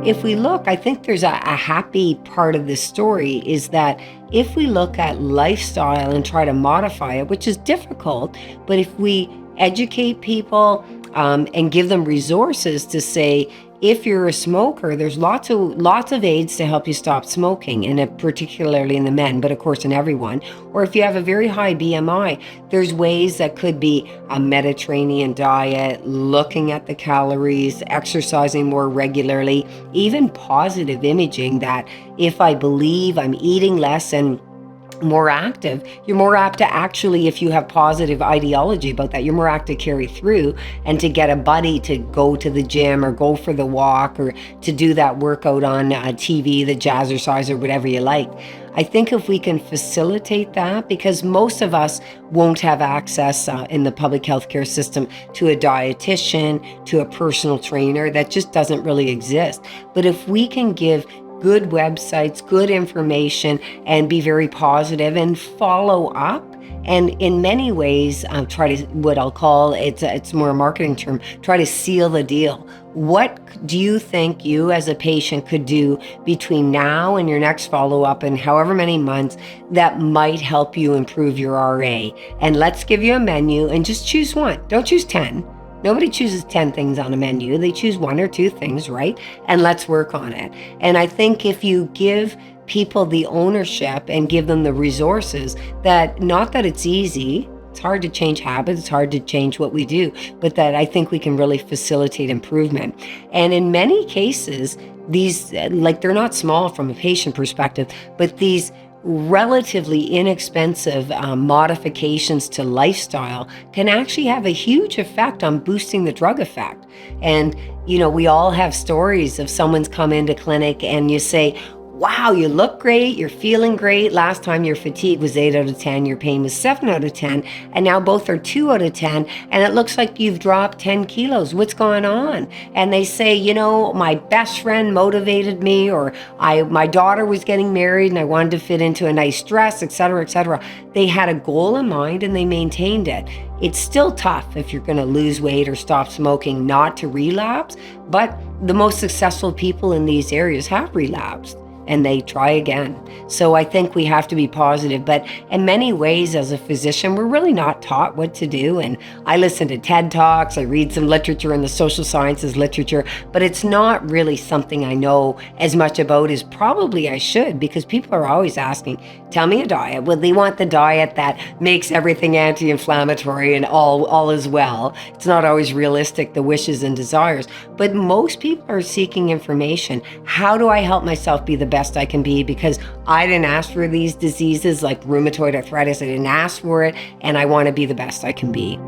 if we look, I think there's a happy part of this story is that if we look at lifestyle and try to modify it, which is difficult, but if we educate people and give them resources to say, if you're a smoker, there's lots of aids to help you stop smoking, and particularly in the men, but of course in everyone. Or if you have a very high BMI, there's ways that could be a Mediterranean diet, looking at the calories, exercising more regularly, even positive imaging that if I believe I'm eating less and more active, you're more apt to actually, if you have positive ideology about that, you're more apt to carry through and to get a buddy to go to the gym or go for the walk or to do that workout on TV, the jazzercise or whatever you like. I think if we can facilitate that, because most of us won't have access in the public healthcare system to a dietitian, to a personal trainer, that just doesn't really exist. But if we can give good websites, good information, and be very positive and follow up. And in many ways, try to, what I'll call, it's more a marketing term, try to seal the deal. What do you think you as a patient could do between now and your next follow-up in however many months that might help you improve your RA? And let's give you a menu and just choose one. Don't choose 10. Nobody chooses 10 things on a menu. They choose one or two things, right? And let's work on it. And I think if you give people the ownership and give them the resources, that not that it's easy, it's hard to change habits, it's hard to change what we do, but that I think we can really facilitate improvement. And in many cases, these, like, they're not small from a patient perspective, but these relatively inexpensive modifications to lifestyle can actually have a huge effect on boosting the drug effect. And, you know, we all have stories of someone's come into clinic and you say, wow, you look great, you're feeling great. Last time your fatigue was 8 out of 10, your pain was 7 out of 10, and now both are 2 out of 10, and it looks like you've dropped 10 kilos. What's going on? And they say, you know, my best friend motivated me, or my daughter was getting married and I wanted to fit into a nice dress, et cetera, et cetera. They had a goal in mind and they maintained it. It's still tough if you're going to lose weight or stop smoking not to relapse, but the most successful people in these areas have relapsed and they try again. So I think we have to be positive, but in many ways as a physician, we're really not taught what to do. And I listen to TED Talks, I read some literature in the social sciences literature, but it's not really something I know as much about as probably I should, because people are always asking, tell me a diet. Well, they want the diet that makes everything anti-inflammatory and all is well. It's not always realistic, the wishes and desires, but most people are seeking information. How do I help myself be the best I can be? Because I didn't ask for these diseases like rheumatoid arthritis. I didn't ask for it, and I want to be the best I can be.